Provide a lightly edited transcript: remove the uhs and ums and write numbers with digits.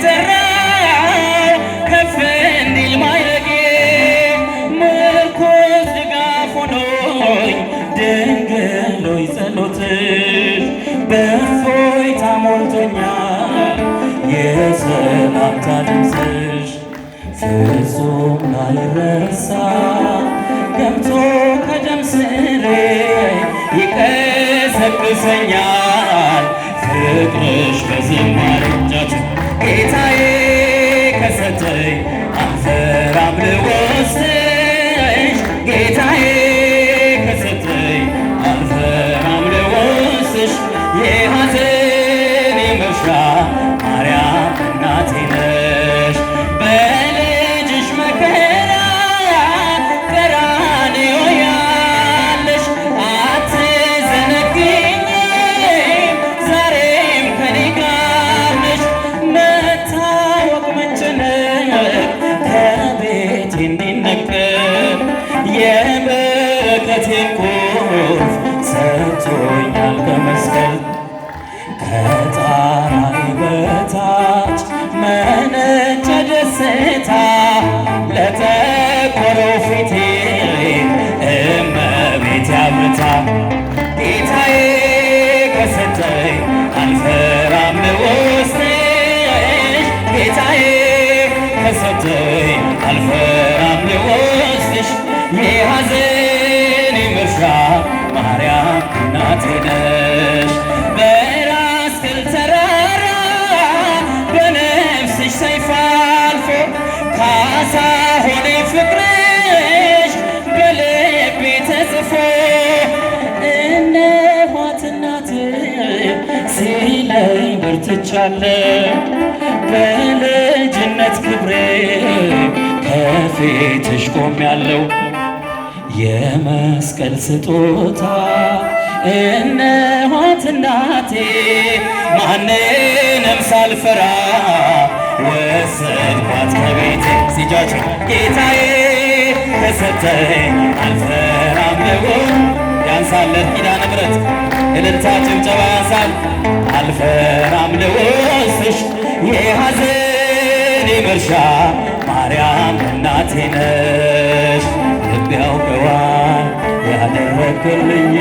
የጠራው ከፍ እንዲል ማዕረጌ ምርኩዝ ድጋፍ ሆኖኝ ድንግል ሆይ ጸሎትሽ በእፎይታ ሞልቶኛል የሰላምታ ድምፅሽ ፍጹም ላይረሳ ገብቶ ከደም ስሬ ይቀሰቅሰኛል ፍቅርሽ በዝማሬ እጃችሁ ጌታዬ ከሰጠኝ አልፈራም ልወስድሽ ጌታዬ ከሰጠኝ አልፈራም ልወስድሽ የሐዘኔ መርሻ ማርያም እናቴ ነሽ በልጅሽ መከራ ቀራንዮ ያለሽ አትዘነግኝም ዛሬም ከኔ ጋር ነሽ መታወቅ መጨነቅ ከቤቴ እንዲነቀል የበረከቴን ቁልፍ ሰጥቶኛል በመስቀል ከጣራይ በታች መነጨ ደስታ ለጠቆረው ፊቴ እመቤቴ አብርታ ጌታዬ ከሰጠኝ አልፈራም ልወስድሽ ጌታዬ ከሰጠኝ አልፈራም ልወስድሽ የሐዘኔ መርሻ ማርያም እናቴ ነሽ በራስ ቅል ተራራ በነፍስሽ ሰይፍ አልፎ ካሳ ሆነ ፍቅርሽ በልቤ ተጽፎ እነኋት እናቴ ሲለኝ በርትቻለሁ በልጅነት ክብሬ ከፊትሽ ቆሜያለሁ የመስቀል ስጦታ እነኋት እናቴ ማንንም ሳልፈራ ወሰድኳት ከቤቴ ሲጃችሁ ጌታዬ ከሰጠኝ አልፈራም ልወስድሽ ያንሳለት ኪዳነ ምሕረት እልልታ ጭብጨባ ያንሳል አልፈራም ልወስድሽ የሐዘኔ መርሻ ማርያም እናቴ ነሽ ልቤ ያውቀዋል ያደረግልኝ